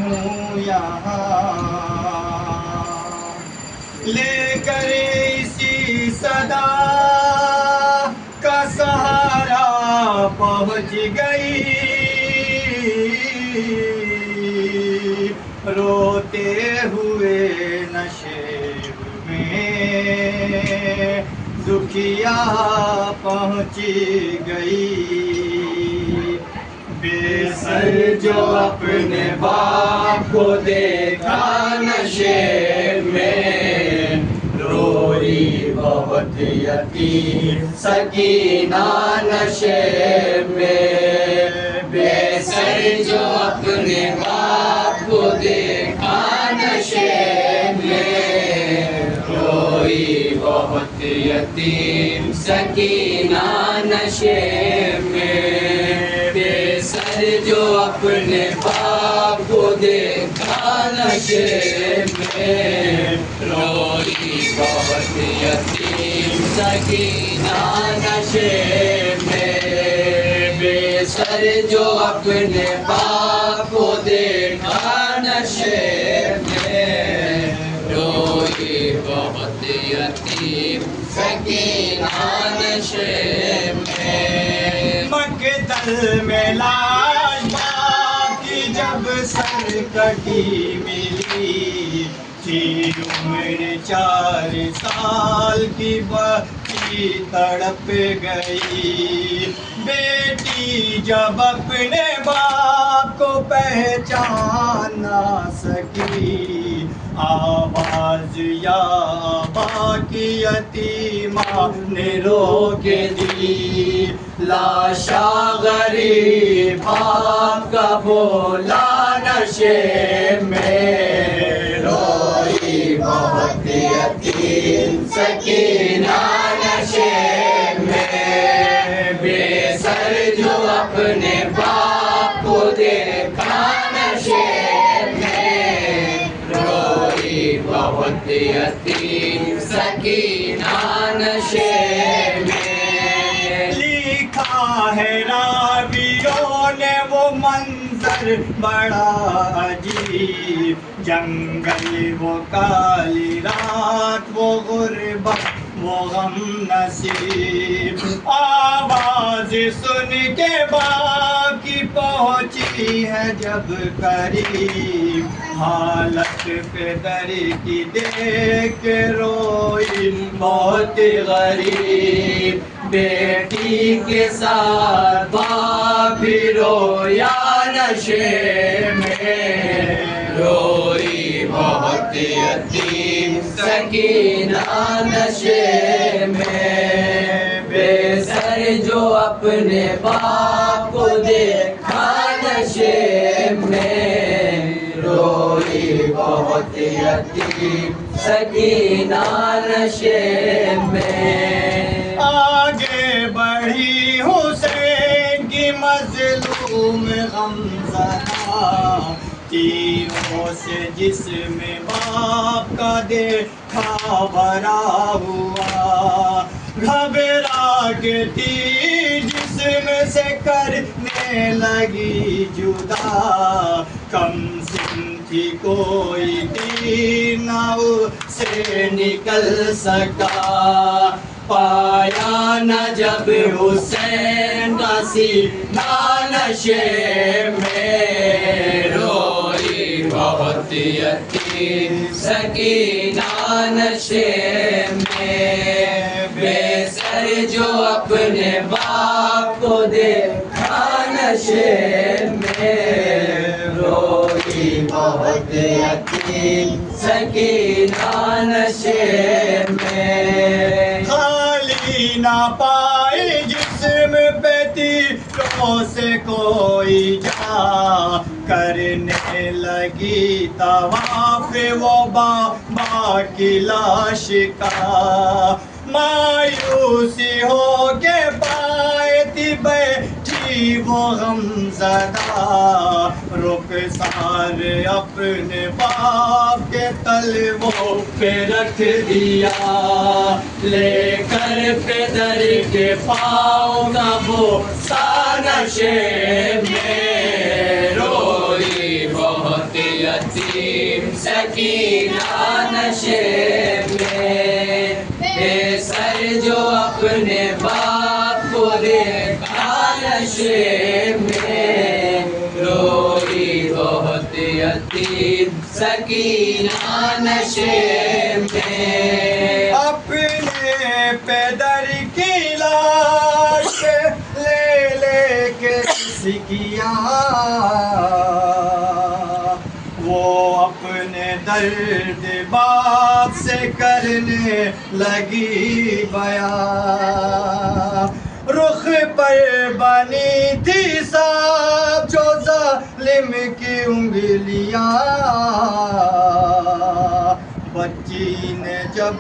ہوں یہاں، لے کر اسی صدا کا سہارا پہنچ گئی، روتے ہوئے نشیب میں دکھیا پہنچ گئی، بے سر جو اپنے باپ کو دیکھا نشیب میں، روئی بہت یتیم سکینہ نشیب میں، بے سر جو اپنے باپ کو دیکھا نشیب میں، روئی بہت یتیم سکینہ نشیب میں، بے سر جو اپنے باپ کو دیکھا نشیب میں، روئی بہت یتیم سکینہ نشیب میں، بے سر جو اپنے باپ کو دیکھا نشیب میں، روئی بہت یتیم سکینہ نشیب میں، مقتل میں لاش باپ کی جب سر کٹی ملی تھی، عمر 4 سال کی بچی تڑپ گئی، بیٹی جب اپنے باپ کو پہچان نہ سکی، آواز یا ابا کی یتیمہ نے رو کے دی، لاشا غریب باپ کا بولا نشیب میں، روئی بہت یتیم سکینہ نشیب میں، بے سر جو اپنے باپ کو دیکھا نشیب میں، روئی بہت یتیم سکینہ نشیب میں، لکھا ہے راویوں نے وہ منظر بڑا عجیب، جنگل وہ کالی رات وہ غربت وہ غم نصیب، آواز سن کے باپ کی پہنچی ہے جب قریب، حالت پدر کی دیکھ کے روئی بہت غریب، بیٹی کے ساتھ باپ بھی رویا نشیب میں، روئی بہت یتیم سکینہ نشیب میں، بے سر جو اپنے باپ کو دیکھا نشیب میں، روئی بہت یتیم سکینہ نشیب میں، آگے بڑھی حسین کی مظلوم غمزدہ، تیروں سے جسم باپ کا دیکھا بھرا ہوا، گھبرا کے تیر جسم سے کرنے لگی جدا، کم سن تھی کوئی تیر نہ اسے نکل سکا، پایا نہ جب حسین کا سینہ نشیب میں، روئی بہت یتیم سکینہ نشیب میں، بے سر جو اپنے باپ کو دیکھا نشیب میں، روئی بہت یتیم سکینہ نشیب میں، خالی نہ پائی جسم پہ تیروں سے کوئی جا، کرنے لگی طواف وہ بابا کی لاش کا، مایوسی ہو کے پائے تھی بیٹھی وہ غمزدہ، رخسار اپنے باپ کے تلووں پہ رکھ دیا، لے کر پدر کے پاؤں کا بوسہ نشیب میں، روئی بہت یتیم سکینہ نشے میں، بے سر جو اپنے باپ کو دیکھا نشے میں، روئی بہت یتیم سکینہ نشے میں، اپنے پیدر کی لاش لے لے کے کسی کی وہ اپنے درد باپ سے کرنے لگی بیان، رخ پر بنی تھی صاحب جو ظالم کی انگلیاں، بچی نے جب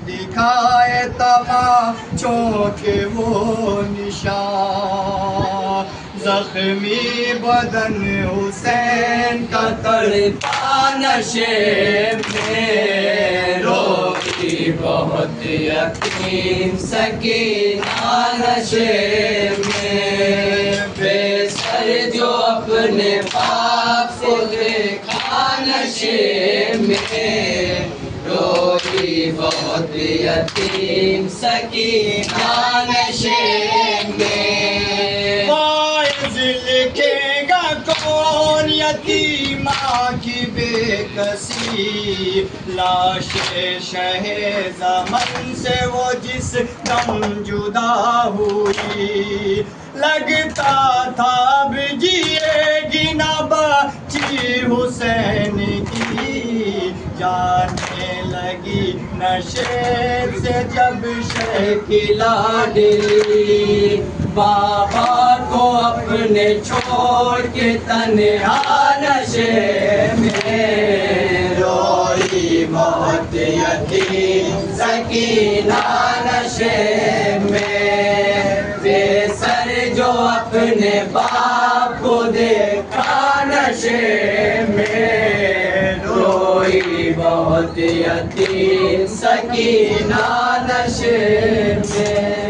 دکھائے تماچوں کے وہ نشان، زخمی بدن حسین کا تڑپا نشے میں، روئی بہت یتیم سکینہ نشے میں، بے سر جو اپنے باپ کو دیکھا نشے میں، روئی بہت یتیم سکینہ نشے میں، لکھے گا کون یتیمہ کی بے کسی، لاش شہ زمن سے وہ جس دم جدا ہوئی، لگتا تھا اب جیے گی نہ بچی حسین کی، جانے لگی نشے سے جب شہ کی لاڈلی، بابا کو اپنے چھوڑ کے تنہا نشے میں، روئی بہت یتیم سکینہ نشے میں، بے سر جو اپنے باپ کو دیکھا نشے میں، روئی بہت یتیم سکینہ نشے میں۔